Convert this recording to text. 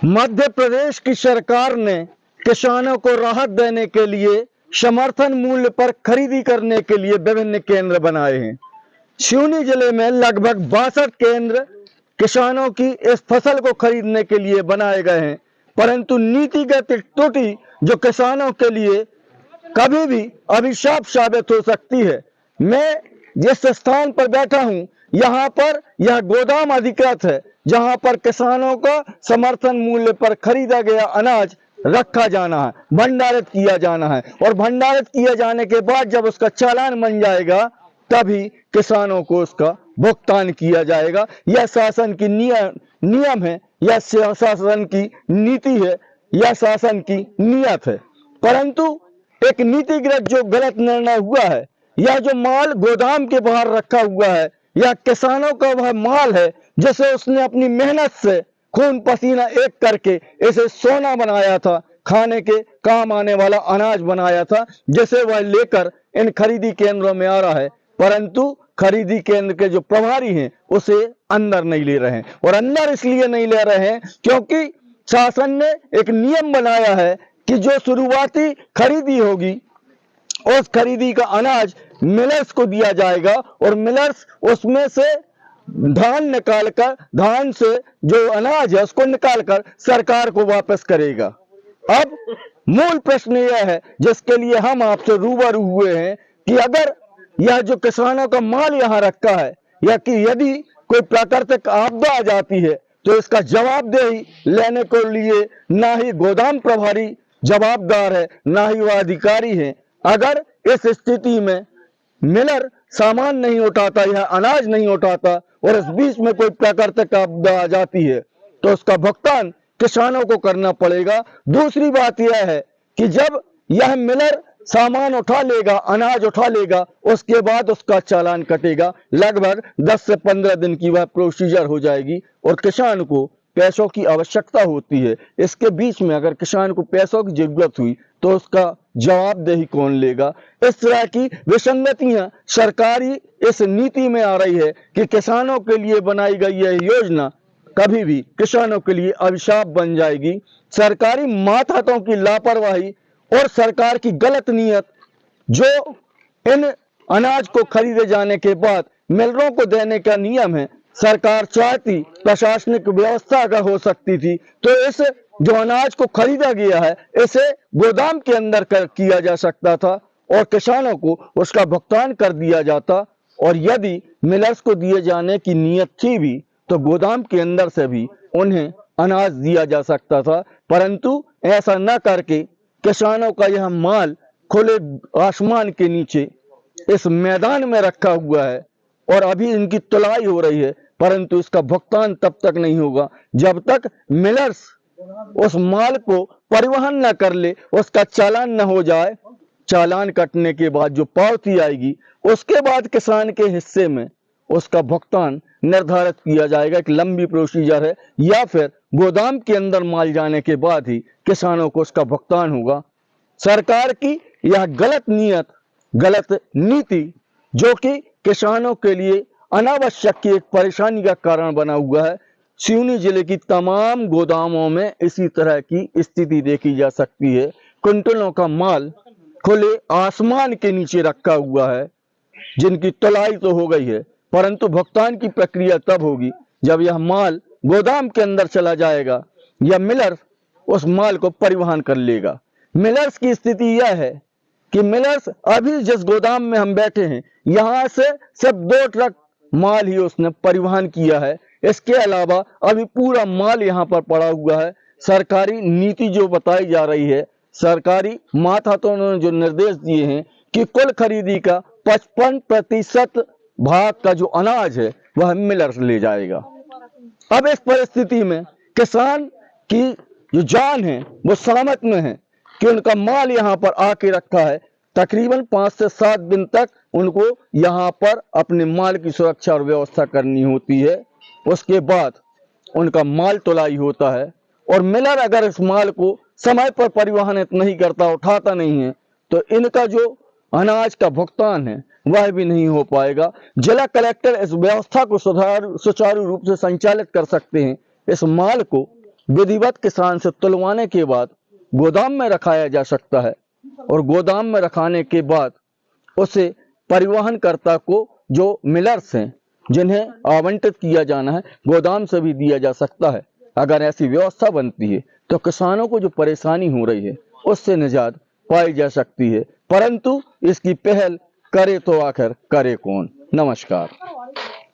मध्य प्रदेश की सरकार ने किसानों को राहत देने के लिए समर्थन मूल्य पर खरीदी करने के लिए विभिन्न केंद्र बनाए हैं। सिवनी जिले में लगभग 62 केंद्र किसानों की इस फसल को खरीदने के लिए बनाए गए हैं, परंतु नीतिगत त्रुटि जो किसानों के लिए कभी भी अभिशाप साबित हो सकती है। मैं जिस स्थान पर बैठा हूं, यहाँ पर यह गोदाम अधिकृत है जहां पर किसानों का समर्थन मूल्य पर खरीदा गया अनाज रखा जाना है, भंडारित किया जाना है और भंडारित किए जाने के बाद जब उसका चालान बन जाएगा तभी किसानों को उसका भुगतान किया जाएगा। यह शासन की नियम है, यह शासन की नीति है, यह शासन की नियत है। परंतु एक नीतिगत जो गलत निर्णय हुआ है, यह जो माल गोदाम के बाहर रखा हुआ है, यह किसानों का वह माल है जिसे उसने अपनी मेहनत से खून पसीना एक करके इसे सोना बनाया था, खाने के काम आने वाला अनाज बनाया था, जिसे वह लेकर इन खरीदी केंद्रों में आ रहा है। परंतु खरीदी केंद्र के जो प्रभारी हैं उसे अंदर नहीं ले रहे हैं, और अंदर इसलिए नहीं ले रहे हैं क्योंकि शासन ने एक नियम बनाया है कि जो शुरुआती खरीदी होगी उस खरीदी का अनाज मिलर्स को दिया जाएगा और मिलर्स उसमें से धान निकालकर, धान से जो अनाज है उसको निकालकर सरकार को वापस करेगा। अब मूल प्रश्न यह है जिसके लिए हम आपसे रूबरू हुए हैं कि अगर यह जो किसानों का माल यहाँ रखा है, या कि यदि कोई प्राकृतिक आपदा आ जाती है तो इसका जवाबदेही लेने के लिए ना ही गोदाम प्रभारी जवाबदार है, ना ही वह अधिकारी है। अगर इस स्थिति में मिलर सामान नहीं उठाता, यह अनाज नहीं उठाता और इस बीच में कोई प्राकृतिक आपदा आ जाती है तो उसका भुगतान किसानों को करना पड़ेगा। दूसरी बात यह है कि जब यह मिलर सामान उठा लेगा, अनाज उठा लेगा, उसके बाद उसका चालान कटेगा। लगभग 10 से 15 दिन की वह प्रोसीजर हो जाएगी और किसान को पैसों की आवश्यकता होती है। इसके बीच में अगर किसान को पैसों की जरूरत हुई तो उसका जवाबदेही कौन लेगा? इस तरह की विसंगतियां सरकारी इस नीति में आ रही है कि किसानों के लिए बनाई गई यह योजना कभी भी किसानों के लिए अभिशाप बन जाएगी। सरकारी मातहतों की लापरवाही और सरकार की गलत नीयत जो इन अनाज को खरीदे जाने के बाद मिलरों को देने का नियम है, सरकार चाहती प्रशासनिक व्यवस्था अगर हो सकती थी तो इस जो अनाज को खरीदा गया है इसे गोदाम के अंदर किया जा सकता था और किसानों को उसका भुगतान कर दिया जाता। और यदि मिलर्स को दिए जाने की नीयत थी भी तो गोदाम के अंदर से भी उन्हें अनाज दिया जा सकता था, परंतु ऐसा न करके किसानों का यह माल खुले आसमान के नीचे इस मैदान में रखा हुआ है और अभी इनकी तुलाई हो रही है, परंतु इसका भुगतान तब तक नहीं होगा जब तक मिलर्स उस माल को परिवहन न कर ले, उसका चालान न हो जाए। चालान कटने के बाद जो पावती आएगी उसके बाद किसान के हिस्से में उसका भुगतान निर्धारित किया जाएगा। एक लंबी प्रोसीजर है, या फिर गोदाम के अंदर माल जाने के बाद ही किसानों को उसका भुगतान होगा। सरकार की यह गलत नियत, गलत नीति जो कि किसानों के लिए अनावश्यक की एक परेशानी का कारण बना हुआ है। सिवनी जिले की तमाम गोदामों में इसी तरह की स्थिति देखी जा सकती है। क्विंटलों का माल खुले आसमान के नीचे रखा हुआ है, जिनकी तुलाई तो हो गई है, परंतु भुगतान की प्रक्रिया तब होगी जब यह माल गोदाम के अंदर चला जाएगा या मिलर उस माल को परिवहन कर लेगा। मिलर्स की स्थिति यह है कि मिलर्स अभी जिस गोदाम में हम बैठे हैं यहाँ से सिर्फ 2 ट्रक माल ही उसने परिवहन किया है, इसके अलावा अभी पूरा माल यहाँ पर पड़ा हुआ है। सरकारी नीति जो बताई जा रही है, सरकारी मातहतों ने जो निर्देश दिए हैं कि कुल खरीदी का 55% भाग का जो अनाज है वह मिलर्स ले जाएगा। अब इस परिस्थिति में किसान की जो जान है वो सलामत में है कि उनका माल यहाँ पर आके रखा है। तकरीबन 5 से 7 दिन तक उनको यहाँ पर अपने माल की सुरक्षा और व्यवस्था करनी होती है। उसके बाद उनका माल तुलाई होता है और मिलर अगर इस माल को समय पर परिवहनित नहीं करता, उठाता नहीं है, तो इनका जो अनाज का भुगतान है वह भी नहीं हो पाएगा। जिला कलेक्टर इस व्यवस्था को सुचारू रूप से संचालित कर सकते हैं। इस माल को विधिवत किसान से तुलवाने के बाद गोदाम में रखाया जा सकता है और गोदाम में रखाने के बाद उसे परिवहनकर्ता को, जो मिलर्स हैं जिन्हें आवंटित किया जाना है, गोदाम से भी दिया जा सकता है। अगर ऐसी व्यवस्था बनती है तो किसानों को जो परेशानी हो रही है उससे निजात पाई जा सकती है, परंतु इसकी पहल करे तो आखिर करे कौन। नमस्कार।